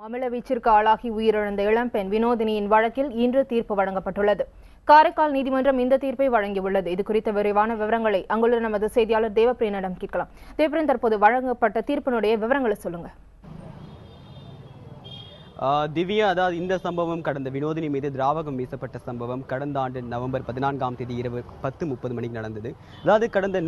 அமில வீச்சிற்கு ஆளாகி உயிரிழந்த இளம்பெண் வினோதினியின் வழக்கில் இன்று தீர்ப்பு வழங்கப்பட்டுள்ளது. காரைக்கால் நீதிமன்றம் இந்த தீர்ப்பை வழங்கியுள்ளது. இது குறித்த விரிவான விவரங்களை அங்குள்ள நமது செய்தியாளர் தேவப்பிரியனிடம் கேட்கலாம். தேவப்பிரியன், தற்போது வழங்கப்பட்ட தீர்ப்பினுடைய விவரங்களை சொல்லுங்க. திவ்யா, அதாவது இந்த சம்பவம் கடந்த வினோதினி மீது திராவகம் வீசப்பட்ட சம்பவம் கடந்த ஆண்டு நவம்பர் 14ஆம் தேதி இரவு 10:30 மணிக்கு நடந்தது. அதாவது கடந்த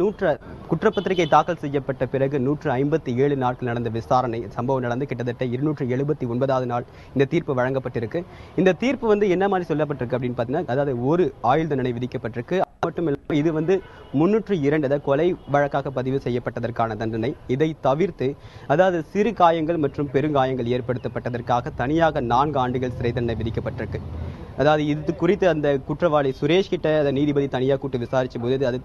குற்றப்பத்திரிகை தாக்கல் செய்யப்பட்ட பிறகு 157 நாட்கள் நடந்த விசாரணை சம்பவம் நடந்து கிட்டத்தட்ட 279வது நாள் இந்த தீர்ப்பு வழங்கப்பட்டிருக்கு. இந்த தீர்ப்பு என்ன மாதிரி சொல்லப்பட்டிருக்கு அப்படின்னு பார்த்தீங்கன்னா, அதாவது ஒரு ஆயுள் தண்டனை விதிக்கப்பட்டிருக்கு. மட்டுமில்லை, இது 302 அதாவது கொலை வழக்காக பதிவு செய்யப்பட்டதற்கான தண்டனை. இதை தவிர்த்து அதாவது சிறு காயங்கள் மற்றும் பெருங்காயங்கள் ஏற்படுத்தப்பட்டதற்காக தனியாக 4 ஆண்டுகள் சிறை தண்டனை விதிக்கப்பட்டிருக்கு. அதாவது இது குறித்து அந்த குற்றவாளி சுரேஷ் கிட்ட அந்த நீதிபதி தனியாக கூட்டு விசாரிச்ச போது அது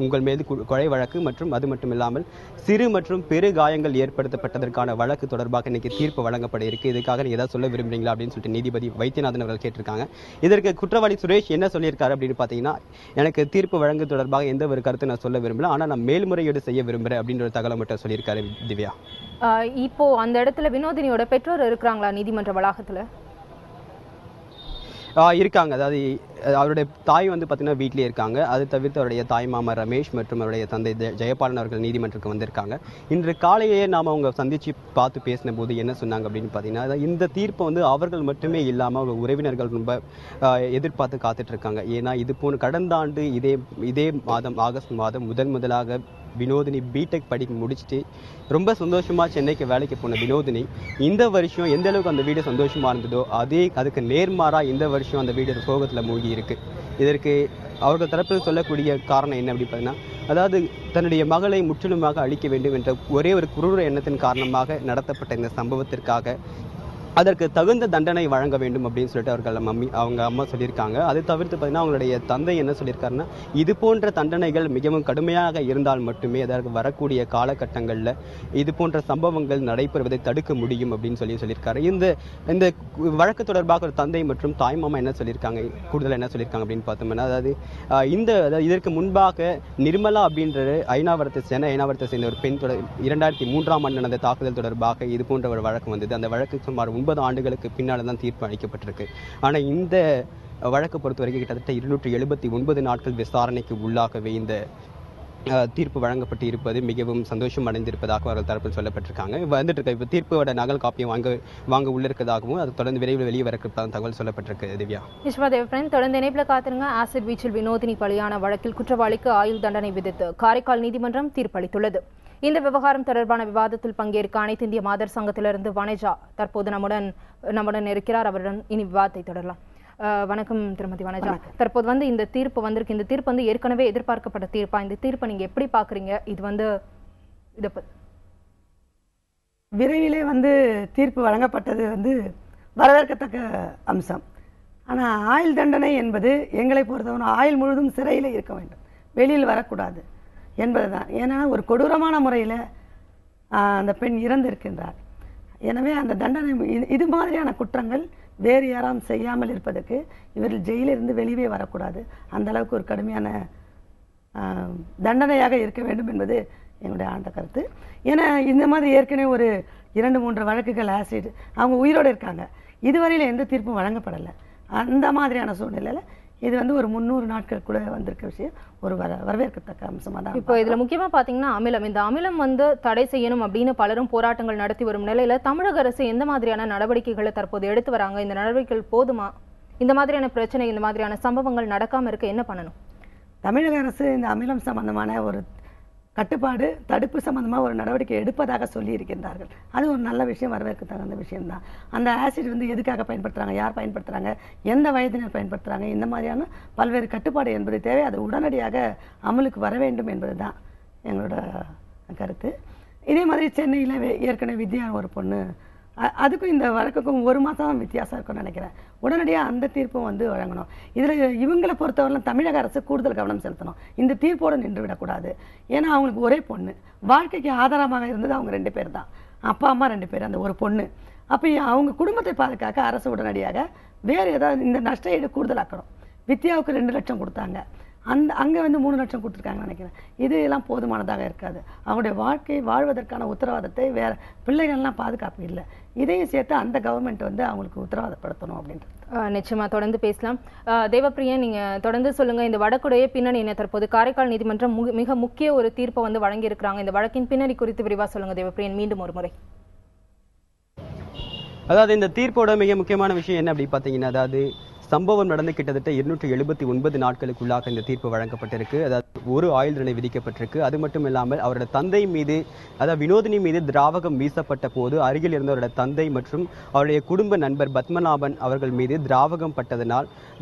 உங்கள் மீது கொலை வழக்கு மற்றும் அது மட்டும் இல்லாமல் சிறு மற்றும் பெரு காயங்கள் ஏற்படுத்தப்பட்டதற்கான வழக்கு தொடர்பாக இன்னைக்கு தீர்ப்பு வழங்கப்பட இருக்கு. இதுக்காக நீங்க ஏதாவது சொல்ல விரும்புறீங்களா அப்படின்னு சொல்லிட்டு நீதிபதி வைத்தியநாதன் அவர்கள் கேட்டிருக்காங்க. இதற்கு குற்றவாளி சுரேஷ் என்ன சொல்லியிருக்காரு அப்படின்னு பார்த்தீங்கன்னா, எனக்கு தீர்ப்பு வழங்கு தொடர்பாக எந்த ஒரு கருத்து நான் சொல்ல விரும்பல, ஆனால் நான் மேல்முறையீடு செய்ய விரும்புறேன் அப்படின்ற ஒரு தகவலை மட்டும் சொல்லியிருக்காரு. திவ்யா, இப்போ அந்த இடத்துல வினோதினியோட பெற்றோர் இருக்கிறாங்களா நீதிமன்ற வளாகத்துல? இருக்காங்க. அதாவது அவருடைய தாய் பார்த்தீங்கன்னா வீட்டிலே இருக்காங்க. அது தவிர்த்து அவருடைய தாய் மாமா ரமேஷ் மற்றும் அவருடைய தந்தை ஜெயபாலன் அவர்கள் நீதிமன்றத்துக்கு வந்திருக்காங்க. இன்று காலையே நாம் அவங்க சந்திச்சு பார்த்து பேசின போது என்ன சொன்னாங்க அப்படின்னு பார்த்தீங்கன்னா, இந்த தீர்ப்பை அவர்கள் மட்டுமே இல்லாமல் அவங்க உறவினர்கள் ரொம்ப எதிர்பார்த்து காத்துட்டு இருக்காங்க. ஏன்னா இது போன கடந்த ஆண்டு இதே மாதம் ஆகஸ்ட் மாதம் முதலாக வினோதினி பிடெக் படிக்க முடிச்சுட்டு ரொம்ப சந்தோஷமா சென்னைக்கு வேலைக்கு போன வினோதினி இந்த வருஷம் எந்த அளவுக்கு அந்த வீடு சந்தோஷமா இருந்ததோ அதுக்கு நேர்மாறா இந்த வருஷம் அந்த வீடு சோகத்துல மூழ்கி இருக்கு. இதற்கு அவர்கள் தரப்பில் சொல்லக்கூடிய காரணம் என்ன அப்படின்னு பார்த்தீங்கன்னா, அதாவது தன்னுடைய மகளை முற்றிலுமாக அழிக்க வேண்டும் என்ற ஒரே ஒரு குரூர எண்ணத்தின் காரணமாக நடத்தப்பட்ட இந்த சம்பவத்திற்காக அதற்கு தகுந்த தண்டனை வழங்க வேண்டும் அப்படின்னு சொல்லிட்டு அவங்க அம்மா சொல்லியிருக்காங்க. அதை தவிர்த்து பார்த்தீங்கன்னா அவங்களுடைய தந்தை என்ன சொல்லியிருக்காருன்னா, இது போன்ற தண்டனைகள் மிகவும் கடுமையாக இருந்தால் மட்டுமே அதற்கு வரக்கூடிய காலகட்டங்களில் இது போன்ற சம்பவங்கள் நடைபெறுவதை தடுக்க முடியும் அப்படின்னு சொல்லியிருக்காரு. இந்த வழக்கு தொடர்பாக ஒரு தந்தை மற்றும் தாய்மாமா என்ன சொல்லியிருக்காங்க, கூடுதல் என்ன சொல்லியிருக்காங்க அப்படின்னு பார்த்தோம்னா, அதாவது இதற்கு முன்பாக நிர்மலா அப்படின்ற சென்னை ஐநாவரத்தை சேர்ந்த ஒரு பெண் 2003ஆம் ஆண்டு நடந்த தாக்குதல் தொடர்பாக இது போன்ற ஒரு வழக்கு வந்தது. அந்த வழக்கு சுமார் 9 ஆண்டுகளுக்கு பின்னால் தான் தீர்ப்பு அளிக்கப்பட்டிருக்கு. ஆனால் இந்த வழக்கு பொறுத்த வரைக்கும் கிட்டத்தட்ட 279 நாட்கள் விசாரணைக்கு உள்ளாகவே இந்த தீர்ப்பு வழங்கப்பட்டு இருப்பது மிகவும் சந்தோஷம் அடைந்திருப்பதாக அவர்கள் தரப்பில் சொல்லப்பட்டிருக்காங்க. வந்துட்டு இருக்க இப்போ தீர்ப்போட நகல் காப்பியம் வாங்க உள்ள இருக்கதாகவும் அது தொடர்ந்து விரைவில் வெளியே வரப்பட்ட தகவல் சொல்லப்பட்டிருக்கு. திவ்யா, விஸ்வதேவன் தொடர்ந்து இணைப்பில் காத்திருங்க. ஆசிட் வீச்சில் வினோதினி பலியான வழக்கில் குற்றவாளிக்கு ஆயுள் தண்டனை விதித்து காரைக்கால் நீதிமன்றம் தீர்ப்பளித்துள்ளது. இந்த விவகாரம் தொடர்பான விவாதத்தில் பங்கேற்க அனைத்து இந்திய மாதர் சங்கத்திலிருந்து வனஜா தற்போது நம்முடன் இருக்கிறார். அவருடன் இனி விவாதத்தை தொடரலாம். வணக்கம் திருமதி வனஜா. தற்போது இந்த தீர்ப்பு வந்திருக்கு. இந்த தீர்ப்பு ஏற்கனவே எதிர்பார்க்கப்பட்ட தீர்ப்பா? இந்த தீர்ப்பை நீங்க எப்படி பாக்குறீங்க? இது விரைவிலே தீர்ப்பு வழங்கப்பட்டது வரவேற்கத்தக்க அம்சம். ஆனால் ஆயுள் தண்டனை என்பது எங்களை பொறுத்தவரை ஆயுள் முழுதும் சிறையில் இருக்க வேண்டும், வெளியில் வரக்கூடாது என்பதுதான். ஏன்னா ஒரு கொடூரமான முறையில் அந்த பெண் இறந்திருக்கின்றார். எனவே அந்த தண்டனை இது மாதிரியான குற்றங்கள் வேறு யாரும் செய்யாமல் இருப்பதற்கு இவர்கள் ஜெயிலிருந்து வெளியே வரக்கூடாது, அந்த அளவுக்கு ஒரு கடுமையான தண்டனையாக இருக்க வேண்டும் என்பது என்னுடைய ஆழ்ந்த கருத்து. ஏன்னா இந்த மாதிரி ஏற்கனவே ஒரு 2-3 வழக்குகள் ஆசிட் அவங்க உயிரோடு இருக்காங்க, இதுவரையில் எந்த தீர்ப்பும் வழங்கப்படலை. அந்த மாதிரியான சூழ்நிலையில் இது ஒரு 300 நாட்கள் கூட வந்திருக்க விஷயம் ஒரு வரவேற்கத்தக்க அம்சமாக தான். இப்போ இதில் முக்கியமாக பார்த்தீங்கன்னா அமிலம், இந்த அமிலம் தடை செய்யணும் அப்படின்னு பலரும் போராட்டங்கள் நடத்தி வரும் நிலையில தமிழக அரசு எந்த மாதிரியான நடவடிக்கைகளை தற்போது எடுத்து வராங்க? இந்த நடவடிக்கைகள் போதுமா? இந்த மாதிரியான பிரச்சனை, இந்த மாதிரியான சம்பவங்கள் நடக்காமல் இருக்க என்ன பண்ணணும்? தமிழக அரசு இந்த அமிலம் சம்பந்தமான ஒரு கட்டுப்பாடு தடுப்பு சம்பந்தமாக ஒரு நடவடிக்கை எடுப்பதாக சொல்லி இருக்கின்றார்கள். அது ஒரு நல்ல விஷயம், வரவேற்க தகுந்த விஷயம்தான். அந்த ஆசிட் எதுக்காக பயன்படுத்துகிறாங்க, யார் பயன்படுத்துகிறாங்க, எந்த வயதினர் பயன்படுத்துகிறாங்க, இந்த மாதிரியான பல்வேறு கட்டுப்பாடு என்பது தேவை. அது உடனடியாக அமலுக்கு வர வேண்டும் என்பது தான் எங்களோட கருத்து. இதே மாதிரி சென்னையில் ஏற்கனவே வித்யா ஒரு பொண்ணு, அதுக்கும் இந்த வழக்குக்கும் 1 மாதம் வித்தியாசம் இருக்குன்னு நினைக்கிறேன். உடனடியாக அந்த தீர்ப்பும் வழங்கணும். இதில் இவங்களை பொறுத்தவரைலாம் தமிழக அரசு கூடுதல் கவனம் செலுத்தணும். இந்த தீர்ப்போடு நின்று விடக்கூடாது. ஏன்னா அவங்களுக்கு ஒரே பொண்ணு, வாழ்க்கைக்கு ஆதாரமாக இருந்தது அவங்க 2 பேர் தான், அப்பா அம்மா 2 பேர், அந்த ஒரு பொண்ணு. அப்போ அவங்க குடும்பத்தை பாதுகாக்க அரசு உடனடியாக வேறு ஏதாவது இந்த நஷ்ட ஈடு கூடுதலாக்கணும். வித்யாவுக்கு 2 லட்சம் கொடுத்தாங்க, அங்கே வந்து 3 லட்சம் கொடுத்துருக்காங்கன்னு நினைக்கிறேன். இது எல்லாம் போதுமானதாக இருக்காது. அவங்களுடைய வாழ்க்கை வாழ்வதற்கான உத்தரவாதத்தை வேற பிள்ளைகள்லாம் பாதுகாப்பு இல்லை. இதையும் சேர்த்து அந்த கவர்மெண்ட் வந்து அவங்களுக்கு உத்தரவாதப்படுத்தணும் அப்படின்றது. நிச்சயமா தொடர்ந்து பேசலாம். தேவப்பிரியன், நீங்க தொடர்ந்து சொல்லுங்க. இந்த வழக்குடைய பின்னணி என்ன? தற்போது காரைக்கால் நீதிமன்றம் மிக முக்கிய ஒரு தீர்ப்பை வந்து வழங்கி இருக்கிறாங்க. இந்த வழக்கின் பின்னணி குறித்து விரிவா சொல்லுங்க தேவப்பிரியன், மீண்டும் ஒரு முறை. அதாவது இந்த தீர்ப்போட மிக முக்கியமான விஷயம் என்ன அப்படி பார்த்தீங்கன்னா, அதாவது சம்பவம் நடந்து கிட்டத்தட்ட 279 நாட்களுக்குள்ளாக இந்த தீர்ப்பு வழங்கப்பட்டிருக்கு. அதாவது ஒரு ஆயுள் தண்டனை விதிக்கப்பட்டிருக்கு. அது மட்டும் இல்லாமல் அவரோட தந்தை மீது, அதாவது வினோதினி மீது திராவகம் வீசப்பட்ட போது அருகில் இருந்த அவரோட தந்தை மற்றும் அவருடைய குடும்ப நண்பர் பத்மநாபன் அவர்கள் மீது திராவகம் பட்டதனால்,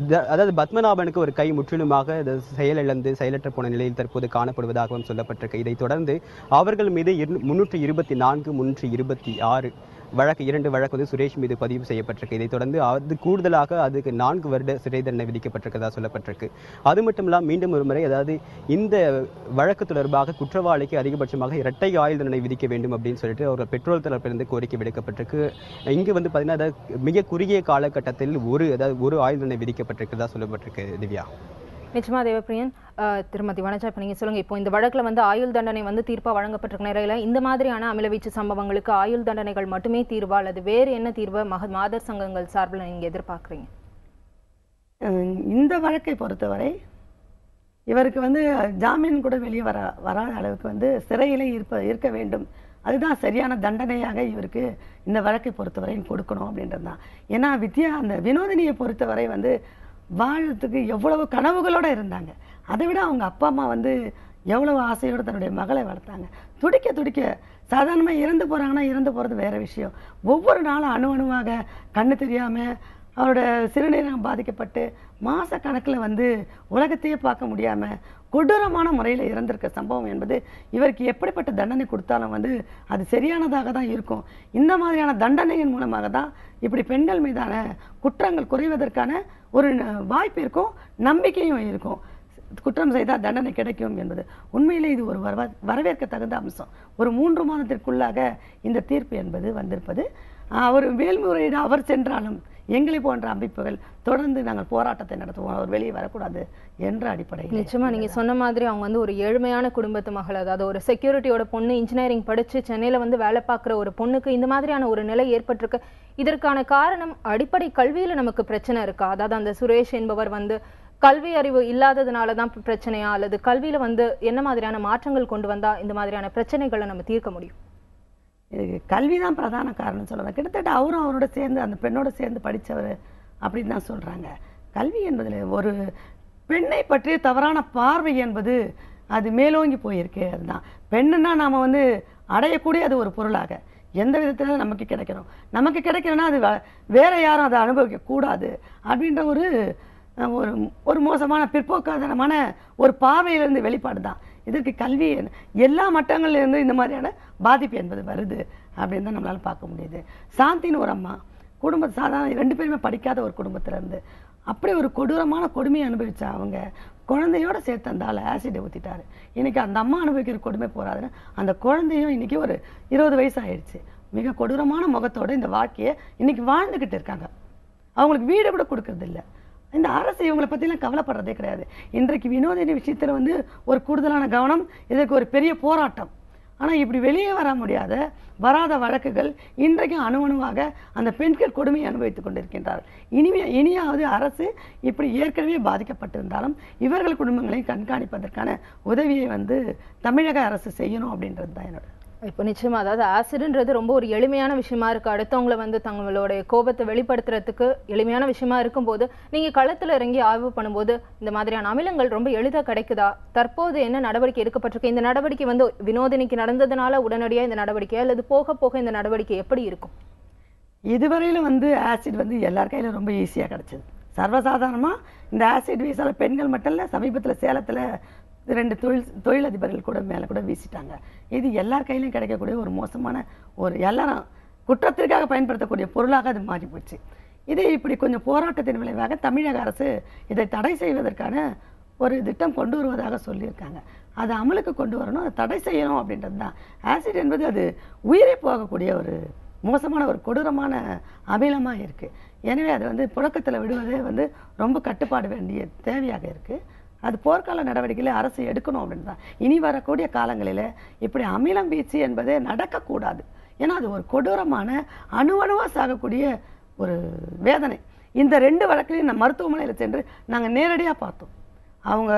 அதாவது பத்மநாபனுக்கு ஒரு கை முற்றிலுமாக செயலிழந்து செயலற்ற போன நிலையில் தற்போது காணப்படுவதாகவும் சொல்லப்பட்டிருக்கு. இதைத் தொடர்ந்து அவர்கள் மீது 324, 326 வழக்கு 2 வழக்கு வந்து சுரேஷ் மீது பதிவு செய்யப்பட்டிருக்கு. இதைத் தொடர்ந்து அது கூடுதலாக அதுக்கு 4 வருட சிறை தண்டனை விதிக்கப்பட்டிருக்கதா சொல்லப்பட்டிருக்கு. அது மட்டும் இல்லாமல் மீண்டும் ஒரு முறை, அதாவது இந்த வழக்கு தொடர்பாக குற்றவாளிக்கு அதிகபட்சமாக இரட்டை ஆயுள் தண்டனை விதிக்க வேண்டும் அப்படின்னு சொல்லிட்டு அவர்கள் பெற்றோர் தரப்பிலிருந்து கோரிக்கை விடுக்கப்பட்டிருக்கு. இங்கு வந்து பார்த்தீங்கன்னா மிக குறுகிய காலகட்டத்தில் ஒரு ஆயுள் தண்டனை விதிக்கப்பட்டிருக்கிறதா சொல்லப்பட்டிருக்கு. திவ்யா. நிச்சயமா தேவப்பிரியன். திருமதி வனஜா, இப்போ நீங்க சொல்லுங்க, இப்போ இந்த வழக்குல வந்து ஆயுள் தண்டனை வந்து தீர்ப்பா வழங்கப்பட்டிருக்க நிலையில இந்த மாதிரியான அமிலவீச்சு சம்பவங்களுக்கு ஆயுள் தண்டனைகள் மட்டுமே தீர்வா அல்லது வேறு என்ன தீர்வை மாதர் சங்கங்கள் சார்பில் நீங்க எதிர்பார்க்குறீங்க? இந்த வழக்கை பொறுத்தவரை இவருக்கு வந்து ஜாமீன் கூட வெளியே வராத அளவுக்கு வந்து சிறையிலே இருக்க வேண்டும். அதுதான் சரியான தண்டனையாக இவருக்கு இந்த வழக்கை பொறுத்தவரை கொடுக்கணும் அப்படின்றது தான். ஏன்னா அந்த வினோதினியை பொறுத்தவரை வந்து வாழறதுக்கு எவ்வளவு கனவுகளோடு இருந்தாங்க. அதை விட அவங்க அப்பா அம்மா வந்து எவ்வளவு ஆசையோடு தன்னுடைய மகளை வளர்த்தாங்க. துடிக்க துடிக்க சாதாரணமாக இறந்து போகிறாங்கன்னா இறந்து போகிறது வேற விஷயம். ஒவ்வொரு நாளும் அணுவாக கண்ணு தெரியாமல் அவரோட சிறுநீரகம் பாதிக்கப்பட்டு மாத கணக்கில் வந்து உலகத்தையே பார்க்க முடியாமல் கொடூரமான முறையில் இறந்திருக்க சம்பவம் என்பது இவருக்கு எப்படிப்பட்ட தண்டனை கொடுத்தாலும் வந்து அது சரியானதாக தான் இருக்கும். இந்த மாதிரியான தண்டனையின் மூலமாக தான் இப்படி பெண்கள் மீதான குற்றங்கள் குறைவதற்கான ஒரு வாய்ப்பு இருக்கும், நம்பிக்கையும் இருக்கும். குற்றம் செய்தால் தண்டனை கிடைக்கும் என்பது உண்மையிலே இது ஒரு வரவேற்க தகுந்த அம்சம். ஒரு 3 மாதத்திற்குள்ளாக இந்த தீர்ப்பு என்பது வந்திருப்பது. அவர் மேல்முறையீடு அவர் சென்றாலும் எங்களை போன்ற அமைப்புகள் தொடர்ந்து நாங்கள் போராட்டத்தை நடத்துவோம், அவர் வெளியே வரக்கூடாது என்ற அடிப்படையில். நிச்சயமா நீங்க சொன்ன மாதிரி அவங்க வந்து ஒரு ஏழ்மையான குடும்பத்து மகள், அதாவது ஒரு செக்யூரிட்டியோட பொண்ணு, இன்ஜினியரிங் படிச்சு சென்னையில வந்து வேலை பார்க்குற ஒரு பொண்ணுக்கு இந்த மாதிரியான ஒரு நிலை ஏற்பட்டிருக்கு. இதற்கான காரணம் அடிப்படை கல்வியில நமக்கு பிரச்சனை இருக்கா? அதாவது அந்த சுரேஷ் என்பவர் வந்து கல்வி அறிவு இல்லாததுனால தான் பிரச்சனையா, அல்லது கல்வியில வந்து என்ன மாதிரியான மாற்றங்கள் கொண்டு வந்தா இந்த மாதிரியான பிரச்சனைகளை நம்ம தீர்க்க முடியும்? கல்வி தான் பிரதான காரணம் சொல்லலாம். கிட்டத்தட்ட அவரும் அவரோட சேர்ந்து அந்த பெண்ணோட சேர்ந்து படித்தவர் அப்படின்னு தான் சொல்கிறாங்க. கல்வி என்பதில் ஒரு பெண்ணை பற்றிய தவறான பார்வை என்பது அது மேலோங்கி போயிருக்கு. அதுதான் பெண்ணுன்னா நாம் வந்து அடையக்கூடிய அது ஒரு பொருளாக எந்த விதத்தில் நமக்கு கிடைக்கணும், நமக்கு கிடைக்கணும்னா அது வேற யாரும் அதை அனுபவிக்கக்கூடாது அப்படின்ற ஒரு ஒரு மோசமான பிற்போக்காதனமான ஒரு பார்வையிலிருந்து வெளிப்பாடு தான் இதற்கு கல்வி. எல்லா மட்டங்கள்லேருந்து இந்த மாதிரியான பாதிப்பு என்பது வருது அப்படின்னு தான் நம்மளால் பார்க்க முடியுது. சாந்தின்னு ஒரு அம்மா சாதாரண 2 பேருமே படிக்காத ஒரு குடும்பத்திலேருந்து அப்படி ஒரு கொடூரமான கொடுமையை அனுபவிச்சா அவங்க குழந்தையோடு சேர்த்து அந்த ஆள் ஆசிடை ஊற்றிட்டாரு. இன்றைக்கி அந்த அம்மா அனுபவிக்கிற கொடுமை போகாதுன்னு அந்த குழந்தையும் இன்றைக்கி ஒரு 20 வயசு ஆயிடுச்சு. மிக கொடூரமான முகத்தோடு இந்த வாழ்க்கையை இன்றைக்கி வாழ்ந்துக்கிட்டு இருக்காங்க. அவங்களுக்கு வீடு கூட கொடுக்கறது இல்லை. இந்த அரசு இவங்களை பற்றிலாம் கவலைப்படுறதே கிடையாது. இன்றைக்கு வினோதினி விஷயத்தில் வந்து ஒரு கூடுதலான கவனம், இதற்கு ஒரு பெரிய போராட்டம். ஆனால் இப்படி வெளியே வராத வழக்குகள் இன்றைக்கும் அணுவாக அந்த பெண்கள் கொடுமையை அனுபவித்துக் கொண்டிருக்கின்றார்கள். இனியாவது அரசு இப்படி ஏற்கனவே பாதிக்கப்பட்டிருந்தாலும் இவர்கள் குடும்பங்களை கண்காணிப்பதற்கான உதவியை வந்து தமிழக அரசு செய்யணும் அப்படின்றது தான் என்னோட. இப்போ நிச்சயமா, அதாவது ஆசிட்ன்றது ரொம்ப ஒரு எளிமையான விஷயமா இருக்கு. அடுத்தவங்களை வந்து தங்களுடைய கோபத்தை வெளிப்படுத்துறதுக்கு எளிமையான விஷயமா இருக்கும்போது நீங்க களத்துல இறங்கி ஆய்வு பண்ணும்போது இந்த மாதிரியான அமிலங்கள் ரொம்ப எளிதாக கிடைக்குதா? தற்போது என்ன நடவடிக்கை எடுக்கப்பட்டிருக்கு? இந்த நடவடிக்கை வந்து வினோதினிக்கு நடந்ததுனால உடனடியா இந்த நடவடிக்கை, அல்லது போக போக இந்த நடவடிக்கை எப்படி இருக்கும்? இதுவரையிலும் வந்து ஆசிட் வந்து எல்லார் கையிலும் ரொம்ப ஈஸியாக கிடைச்சது. சர்வசாதாரணமா இந்த ஆசிட் வீசால பெண்கள் மட்டும் இல்லை, சமீபத்தில் சேலத்தில் 2 தொழிலதிபர்கள் கூட மேலே கூட வீசிட்டாங்க. இது எல்லார் கையிலையும் கிடைக்கக்கூடிய ஒரு மோசமான எல்லாரும் குற்றத்திற்காக பயன்படுத்தக்கூடிய பொருளாக அது மாறி போச்சு. இது இப்படி கொஞ்சம் போராட்டத்தின் விளைவாக தமிழக அரசு இதை தடை செய்வதற்கான ஒரு திட்டம் கொண்டு வருவதாக சொல்லியிருக்காங்க. அதை அமலுக்கு கொண்டு வரணும், அதை தடை செய்யணும் அப்படின்றது தான். ஆசிட் என்பது அது உயிரை போகக்கூடிய ஒரு மோசமான ஒரு கொடூரமான அமிலமாக இருக்குது. எனவே அதை வந்து புழக்கத்தில் விடுவதே வந்து ரொம்ப கட்டுப்பாடு வேண்டிய தேவையாக இருக்குது. அது போர்க்கால நடவடிக்கையில் அரசு எடுக்கணும் அப்படின்னு தான். இனி வரக்கூடிய காலங்களில் இப்படி அமிலம் வீச்சு என்பதே நடக்கக்கூடாது. ஏன்னா அது ஒரு கொடூரமான அணுவணுவாக சாகக்கூடிய ஒரு வேதனை. இந்த 2 வழக்கிலையும் நம்ம மருத்துவமனையில் சென்று நாங்கள் நேரடியாக பார்த்தோம். அவங்க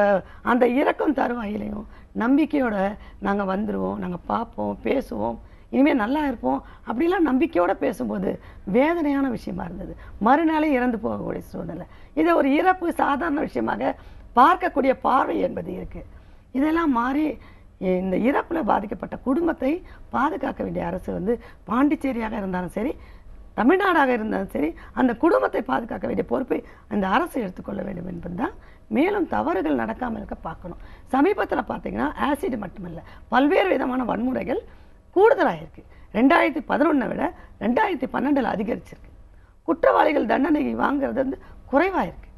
அந்த இறக்கும் தருவாயிலையும் நம்பிக்கையோட நாங்கள் வந்துடுவோம், நாங்கள் பார்ப்போம், பேசுவோம், இனிமேல் நல்லா இருப்போம் அப்படிலாம் நம்பிக்கையோடு பேசும்போது வேதனையான விஷயமா இருந்தது. மறுநாளே இறந்து போகக்கூடிய சூழ்நிலை. இதை ஒரு இறப்பு சாதாரண விஷயமாக பார்க்கக்கூடிய பார்வை என்பது இருக்குது. இதெல்லாம் மாறி இந்த இறப்பில் பாதிக்கப்பட்ட குடும்பத்தை பாதுகாக்க வேண்டிய அரசு வந்து பாண்டிச்சேரியாக இருந்தாலும் சரி, தமிழ்நாடாக இருந்தாலும் சரி, அந்த குடும்பத்தை பாதுகாக்க வேண்டிய பொறுப்பை அந்த அரசு எடுத்துக்கொள்ள வேண்டும் என்பது தான். மேலும் தவறுகள் நடக்காமல் இருக்க பார்க்கணும். சமீபத்தில் பார்த்தீங்கன்னா ஆசிட் மட்டுமல்ல, பல்வேறு விதமான வன்முறைகள் கூடுதலாக இருக்குது. 2011 விட 2012 அதிகரிச்சிருக்கு. குற்றவாளிகள் தண்டனை வாங்குறது வந்து குறைவாக இருக்குது.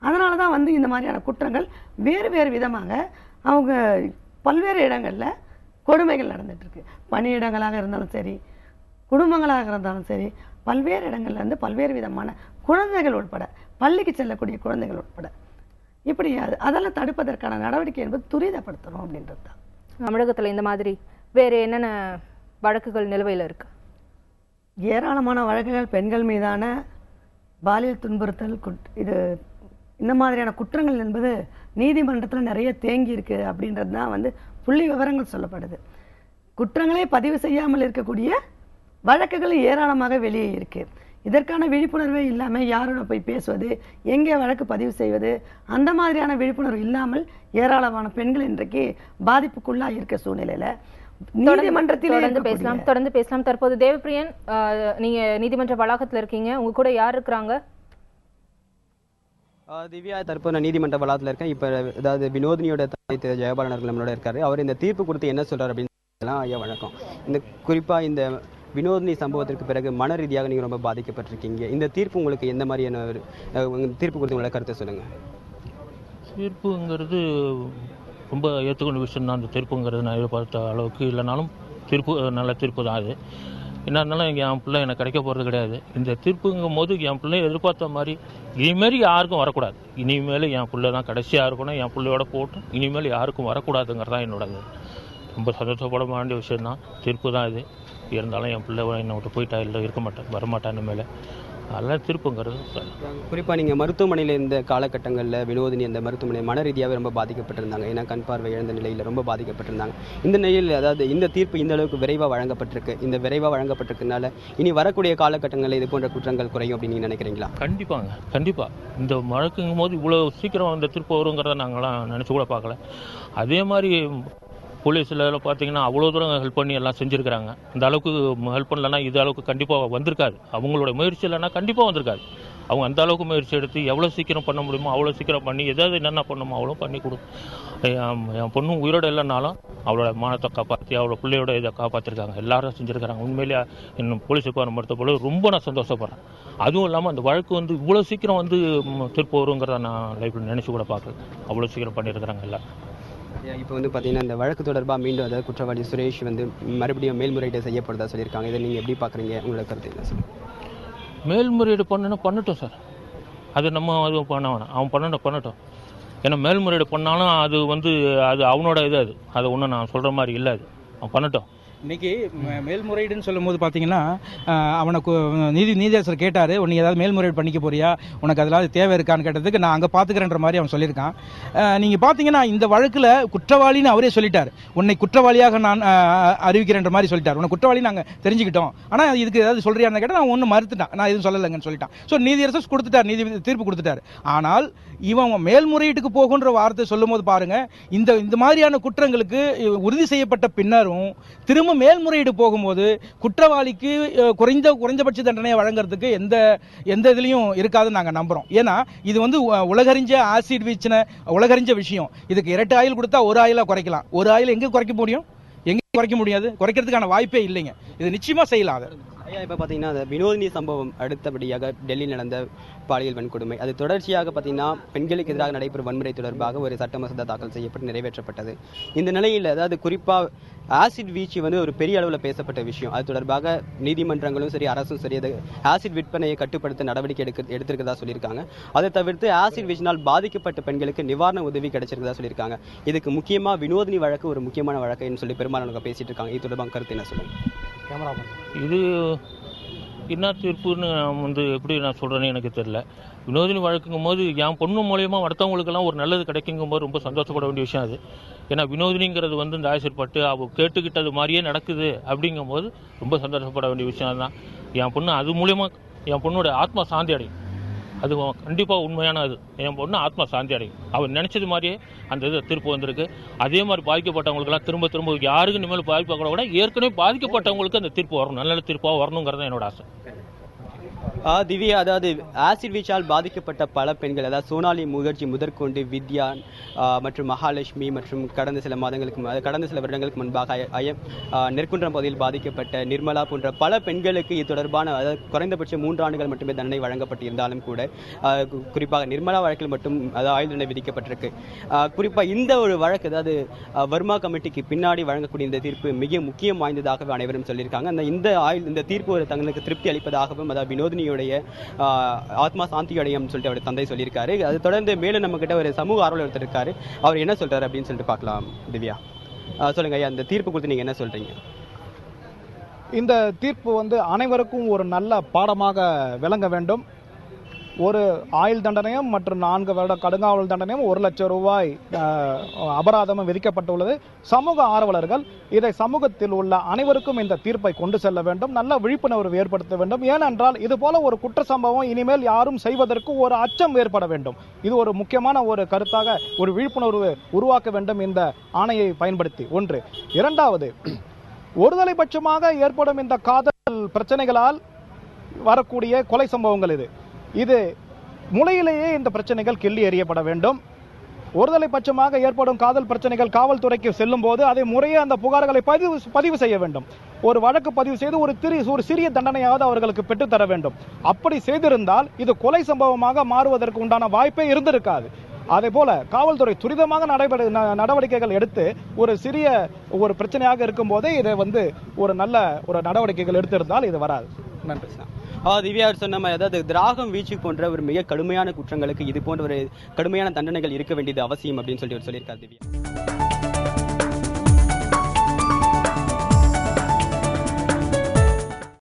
அதனால தான் வந்து இந்த மாதிரியான குற்றங்கள் வேறு வேறு விதமாக அவங்க பல்வேறு இடங்களில் கொடுமைகள் நடந்துகிட்ருக்கு. பணியிடங்களாக இருந்தாலும் சரி, குடும்பங்களாக இருந்தாலும் சரி, பல்வேறு இடங்கள்லேருந்து பல்வேறு விதமான குழந்தைகள் உட்பட, பள்ளிக்கு செல்லக்கூடிய குழந்தைகள் உட்பட, இப்படி அதெல்லாம் தடுப்பதற்கான நடவடிக்கை என்பது துரிதப்படுத்தணும் அப்படின்றது தான். தமிழகத்தில் இந்த மாதிரி வேறு என்னென்ன வழக்குகள் நிலுவையில் இருக்கு? ஏராளமான வழக்குகள் பெண்கள் மீதான பாலியல் துன்புறுத்தல் இது இந்த மாதிரியான குற்றங்கள் என்பது நீதிமன்றத்தில் நிறைய தேங்கி இருக்கு அப்படின்றது தான் வந்து புள்ளி விவரங்கள் சொல்லப்படுது. குற்றங்களே பதிவு செய்யாமல் இருக்கக்கூடிய வழக்குகள் ஏராளமாக வெளியே இருக்கு. இதற்கான விழிப்புணர்வே இல்லாமல் யாரோட போய் பேசுவது, எங்கே வழக்கு பதிவு செய்வது, அந்த மாதிரியான விழிப்புணர்வு இல்லாமல் ஏராளமான பெண்கள் இன்றைக்கு பாதிப்புக்குள்ளாக இருக்க சூழ்நிலையில தொடர்ந்து பேசலாம். தற்போது தேவப்பிரியன், நீங்க நீதிமன்ற வளாகத்தில் இருக்கீங்க, உங்க கூட யார் இருக்கிறாங்க? திவ்யா, தற்போது நான் நீதிமன்ற வளாகத்தில் இருக்கேன். இப்போ அதாவது வினோதினியோட தாய் திரு ஜெயபாலன் அவர்கள் நம்மளோட இருக்காரு. அவர் இந்த தீர்ப்பு கொடுத்து என்ன சொல்றாரு அப்படின்னு ஐயா வணக்கம். இந்த குறிப்பாக இந்த வினோதினி சம்பவத்திற்கு பிறகு மன ரீதியாக நீங்கள் ரொம்ப பாதிக்கப்பட்டிருக்கீங்க. இந்த தீர்ப்பு உங்களுக்கு எந்த மாதிரியான ஒரு தீர்ப்பு கொடுத்து உங்களோட கருத்தை சொல்லுங்கள். தீர்ப்புங்கிறது ரொம்ப ஏற்றுக்கொண்ட விஷயம் தான். அந்த தீர்ப்புங்கிறது நான் எதிர்பார்த்த அளவுக்கு இல்லைனாலும் தீர்ப்பு நல்ல தீர்ப்பு தான். அது என்ன இருந்தாலும் என் பிள்ளை எனக்கு கிடைக்க போகிறது கிடையாது. இந்த தீர்ப்புங்கும் போது என் பிள்ளை எதிர்பார்த்த மாதிரி இனிமேல் யாருக்கும் வரக்கூடாது. இனிமேல் என் பிள்ளை தான் கடைசியாக இருக்கணும், என் பிள்ளையோட போட்டு இனிமேல் யாருக்கும் வரக்கூடாதுங்கிறது தான் என்னோடது. ரொம்ப சந்தோஷப்பட வேண்டிய விஷயந்தான். தீர்ப்பு தான் இது. இருந்தாலும் என் பிள்ளை என்னை விட்டு போயிட்டா, இல்லை இருக்க மாட்டேன், வரமாட்டான்னு மேலே அதெல்லாம் தீர்ப்புங்கிறது. குறிப்பாக நீங்கள் மருத்துவமனையில் இருந்த காலகட்டங்களில் வினோதினி அந்த மருத்துவமனை மன ரீதியாகவே ரொம்ப பாதிக்கப்பட்டிருந்தாங்க. ஏன்னா கண் பார்வை இழந்த நிலையில் ரொம்ப பாதிக்கப்பட்டிருந்தாங்க. இந்த நிலையில் அதாவது இந்த தீர்ப்பு இந்த அளவுக்கு விரைவாக வழங்கப்பட்டிருக்கு. இந்த விரைவாக வழங்கப்பட்டிருக்கனால இனி வரக்கூடிய காலகட்டங்களில் இது போன்ற குற்றங்கள் குறையும் அப்படின்னு நீங்கள் நினைக்கிறீங்களா? கண்டிப்பாக இந்த வழக்குங்கும் போது இவ்வளோ சீக்கிரம் இந்த தீர்ப்பு வருங்கிறத நாங்களாம் நினச்சி கூட பார்க்கல. அதே மாதிரி போலீஸில் பார்த்தீங்கன்னா அவ்வளோ தூரம் ஹெல்ப் பண்ணி எல்லாம் செஞ்சுருக்கிறாங்க. இந்த அளவுக்கு ஹெல்ப் பண்ணலன்னா இது அளவுக்கு கண்டிப்பாக வந்திருக்காது. அவங்களோட முயற்சி இல்லைன்னா கண்டிப்பாக வந்திருக்காது. அவங்க அந்த அளவுக்கு முயற்சி எடுத்து எவ்வளோ சீக்கிரம் பண்ண முடியுமோ அவ்வளோ சீக்கிரம் பண்ணி எதாவது என்னென்ன பண்ணணுமோ அவ்வளோ பண்ணி என் பொண்ணும் உயிரோடு இல்லைனாலும் அவளோட மானத்தை காப்பாற்றி அவளோட பிள்ளையோட இதை காப்பாற்றிருக்காங்க. எல்லாரும் செஞ்சுருக்கிறாங்க. உண்மையிலேயே இன்னும் போலீஸ் டிபார்ட்மெண்ட் பொறுத்தபோது ரொம்ப நான் சந்தோஷப்படுறேன். அதுவும் இல்லாமல் அந்த வழக்கு வந்து இவ்வளோ சீக்கிரம் வந்து தீர்ப்பு வருங்கிறத நான் லைஃப்பில் நினச்சி கூட பார்க்கல. அவ்வளோ சீக்கிரம் பண்ணியிருக்கிறாங்க எல்லாம். இப்போ வந்து பார்த்தீங்கன்னா இந்த வழக்கு தொடர்பாக மீண்டும் அதாவது குற்றவாளி சுரேஷ் வந்து மறுபடியும் மேல்முறையீடு செய்யப்படுறதா சொல்லியிருக்காங்க. இதை நீங்கள் எப்படி பார்க்குறீங்க? உங்களோட கருத்து என்ன சார்? மேல்முறையீடு பண்ணட்டும் சார். அது நம்ம அது பண்ண வேணாம். அவன் பண்ணட்டும். ஏன்னா மேல்முறையீடு பண்ணாலும் அது வந்து அது அவனோட இது. அது ஒன்றும் நான் சொல்கிற மாதிரி இல்லை. அது அவன் பண்ணட்டும். இன்றைக்கி மேல்முறையீடுன்னு சொல்லும்போது பார்த்தீங்கன்னா அவனுக்கு நீதியரசர் கேட்டார், உன்னை ஏதாவது மேல்முறையீடு பண்ணிக்க போறியா, உனக்கு அதெல்லாம் தேவை இருக்கான்னு கேட்டதுக்கு நான் அங்கே பார்த்துக்கிறேன்ற மாதிரி அவன் சொல்லியிருக்கான். நீங்கள் பார்த்தீங்கன்னா இந்த வழக்கில் குற்றவாளின்னு அவரே சொல்லிட்டார். உன்னை குற்றவாளியாக நான் அறிவிக்கிறேன்ற மாதிரி சொல்லிட்டார். உன்னை குற்றவாளி நாங்கள் தெரிஞ்சுக்கிட்டோம், ஆனால் இதுக்கு ஏதாவது சொல்கிறியான்னு கேட்டால் நான் ஒன்றும் மறுத்துட்டான், நான் எதுவும் சொல்லலைங்கன்னு சொல்லிட்டான். ஸோ நீதியரசர் கொடுத்துட்டார், தீர்ப்பு கொடுத்துட்டார். ஆனால் இவன் மேல்முறையீட்டுக்கு போகுன்ற வார்த்தை சொல்லும் போது பாருங்க, இந்த மாதிரியான குற்றங்களுக்கு உறுதி செய்யப்பட்ட பின்னரும் திரும்ப மேல்முறையீடு போகும்போது குற்றவாளிக்கு குறைந்தபட்ச தண்டனையை வழங்குறதுக்கு எந்த இதுலையும் இருக்காதுன்னு நாங்கள் நம்புறோம். ஏன்னா இது வந்து உலகறிஞ்ச ஆசிட் வீச்சின உலகறிஞ்ச விஷயம். இதுக்கு இரட்டை ஆயில் கொடுத்தா ஒரு ஆயிலா குறைக்கலாம். ஒரு ஆயில் எங்க குறைக்க முடியும்? எங்க குறைக்க முடியாது. குறைக்கிறதுக்கான வாய்ப்பே இல்லைங்க. இது நிச்சயமா செய்யலாம். ஐயா, இப்போ பார்த்தீங்கன்னா அந்த வினோதினி சம்பவம் அடுத்தபடியாக டெல்லியில் நடந்த பாலியல் வன்கொடுமை, அது தொடர்ச்சியாக பார்த்தீங்கன்னா பெண்களுக்கு எதிராக நடைபெறும் வன்முறை தொடர்பாக ஒரு சட்ட மசோதா தாக்கல் செய்யப்பட்டு நிறைவேற்றப்பட்டது. இந்த நிலையில் அதாவது குறிப்பாக ஆசிட் வீச்சு வந்து ஒரு பெரிய அளவில் பேசப்பட்ட விஷயம். அது தொடர்பாக நீதிமன்றங்களும் சரி அரசும் சரி அது ஆசிட் விற்பனையை கட்டுப்படுத்த நடவடிக்கை எடுத்திருக்கிறதா சொல்லியிருக்காங்க. அதை தவிர்த்து ஆசிட் வீச்சினால் பாதிக்கப்பட்ட பெண்களுக்கு நிவாரண உதவி கிடைச்சிருக்கிறதா சொல்லியிருக்காங்க. இதுக்கு முக்கியமாக வினோதினி வழக்கு ஒரு முக்கியமான வழக்குன்னு சொல்லி பெரும்பாலானவங்க பேசிட்டு இருக்காங்க. இது தொடர்பாக கருத்து என்ன சொல்லுங்க? இது என்ன தீர்ப்புன்னு எப்படி நான் சொல்கிறேன்னு எனக்கு தெரியல. வினோதினி வழக்குங்கும் போது என் பொண்ணு மூலயமா அடுத்தவங்களுக்கெல்லாம் ஒரு நல்லது கிடைக்குங்கும் போது ரொம்ப சந்தோஷப்பட வேண்டிய விஷயம் அது. ஏன்னா வினோதினிங்கிறது இந்த ஆசிட் பட்டு அவள் கேட்டுக்கிட்டது மாதிரியே நடக்குது அப்படிங்கும் போது ரொம்ப சந்தோஷப்பட வேண்டிய விஷயம் தான். என் பொண்ணு அது மூலயமா என் பொண்ணோட ஆத்மா சாந்தி அடையும். அது கண்டிப்பாக உண்மையான அது. என் பொண்ணு ஆத்மா சாந்தி அடையும். அவர் நினச்சது மாதிரியே அந்த இது தீர்ப்பு வந்திருக்கு. அதே மாதிரி பாதிக்கப்பட்டவங்களுக்கெல்லாம் திரும்ப திரும்ப யாருக்கு இனிமேல் பாதிப்பாக கூட ஏற்கனவே பாதிக்கப்பட்டவங்களுக்கு அந்த தீர்ப்பு வரணும், நல்ல தீர்ப்பாக வரணுங்கிறது என்னோட ஆசை. திவ்யா, அதாவது ஆசிட் வீச்சால் பாதிக்கப்பட்ட பல பெண்கள், அதாவது சோனாலி முகர்ஜி முதற்கொண்டு வித்யா மற்றும் மகாலட்சுமி மற்றும் கடந்த சில வருடங்களுக்கு முன்பாக நெற்குன்றம் பகுதியில் பாதிக்கப்பட்ட நிர்மலா போன்ற பல பெண்களுக்கு இது தொடர்பான அதாவது குறைந்தபட்சம் 3 ஆண்டுகள் மட்டுமே தண்டனை வழங்கப்பட்டிருந்தாலும் கூட குறிப்பாக நிர்மலா வழக்கில் மட்டும் ஆயுள் தண்டனை விதிக்கப்பட்டிருக்கு. குறிப்பாக இந்த ஒரு வழக்கு அதாவது வர்மா கமிட்டிக்கு பின்னாடி வழங்கக்கூடிய இந்த தீர்ப்பு மிக முக்கியம் வாய்ந்ததாகவே அனைவரும் சொல்லியிருக்காங்க. இந்த தீர்ப்பு ஒரு தங்களுக்கு திருப்தி அளிப்பதாகவும் அதாவது வினோதினியுடைய ஆத்மா சாந்தி அடையும் சொல்லிட்டு அவர் தந்தை சொல்லியிருக்காரு. அது தொடர்ந்து மேலும் நம்ம கிட்ட ஒரு சமூக ஆர்வலர் ஒருத்தர் இருக்காரு. அவர் என்ன சொல்றாரு அப்படின்னு சொல்லிட்டு பார்க்கலாம். திவ்யா சொல்லுங்க ஐயா, அந்த தீர்ப்பு குறித்து நீங்க என்ன சொல்றீங்க? இந்த தீர்ப்பு அனைவருக்கும் ஒரு நல்ல பாடமாக விளங்க வேண்டும். ஒரு ஆயுள் தண்டனையும் மற்றும் 4 வருட கடுங்காவல் தண்டனையும் 1 லட்சம் ரூபாய் அபராதமும் விதிக்கப்பட்டுள்ளது. சமூக ஆர்வலர்கள் இதை சமூகத்தில் உள்ள அனைவருக்கும் இந்த தீர்ப்பை கொண்டு செல்ல வேண்டும், நல்ல விழிப்புணர்வு ஏற்படுத்த வேண்டும். ஏனென்றால் இது போல ஒரு குற்ற சம்பவம் இனிமேல் யாரும் செய்வதற்கு ஒரு அச்சம் ஏற்பட வேண்டும். இது ஒரு முக்கியமான ஒரு கருத்தாக ஒரு விழிப்புணர்வு உருவாக்க வேண்டும் இந்த ஆணையை பயன்படுத்தி. ஒன்று. இரண்டாவது, ஒருதலை பட்சமாக ஏற்படும் இந்த காதல் பிரச்சனைகளால் வரக்கூடிய கொலை சம்பவங்கள் இது முளையிலேயே இந்த பிரச்சனைகள் கிள்ளி எறியப்பட வேண்டும். ஒருதலை பட்சமாக ஏற்படும் காதல் பிரச்சனைகள் காவல்துறைக்கு செல்லும் போது அதை முறையே அந்த புகார்களை பதிவு செய்ய வேண்டும். ஒரு வழக்கு பதிவு செய்து ஒரு சிறிய தண்டனையாவது அவர்களுக்கு பெற்றுத்தர வேண்டும். அப்படி செய்திருந்தால் இது கொலை சம்பவமாக மாறுவதற்கு உண்டான வாய்ப்பே இருந்திருக்காது. அதே போல காவல்துறை துரிதமாக நடவடிக்கைகள் எடுத்து ஒரு பிரச்சனையாக இருக்கும் போதே இதை ஒரு நல்ல நடவடிக்கைகள் எடுத்திருந்தால் இது வராது. நன்றி. திவ்யா சொன்ன மாதிரி அதாவது திராகம் வீச்சு போன்ற ஒரு மிக கடுமையான குற்றங்களுக்கு இது போன்ற ஒரு கடுமையான தண்டனைகள் இருக்க வேண்டியது அவசியம் அப்படின்னு சொல்லியிருக்காரு திவ்யா.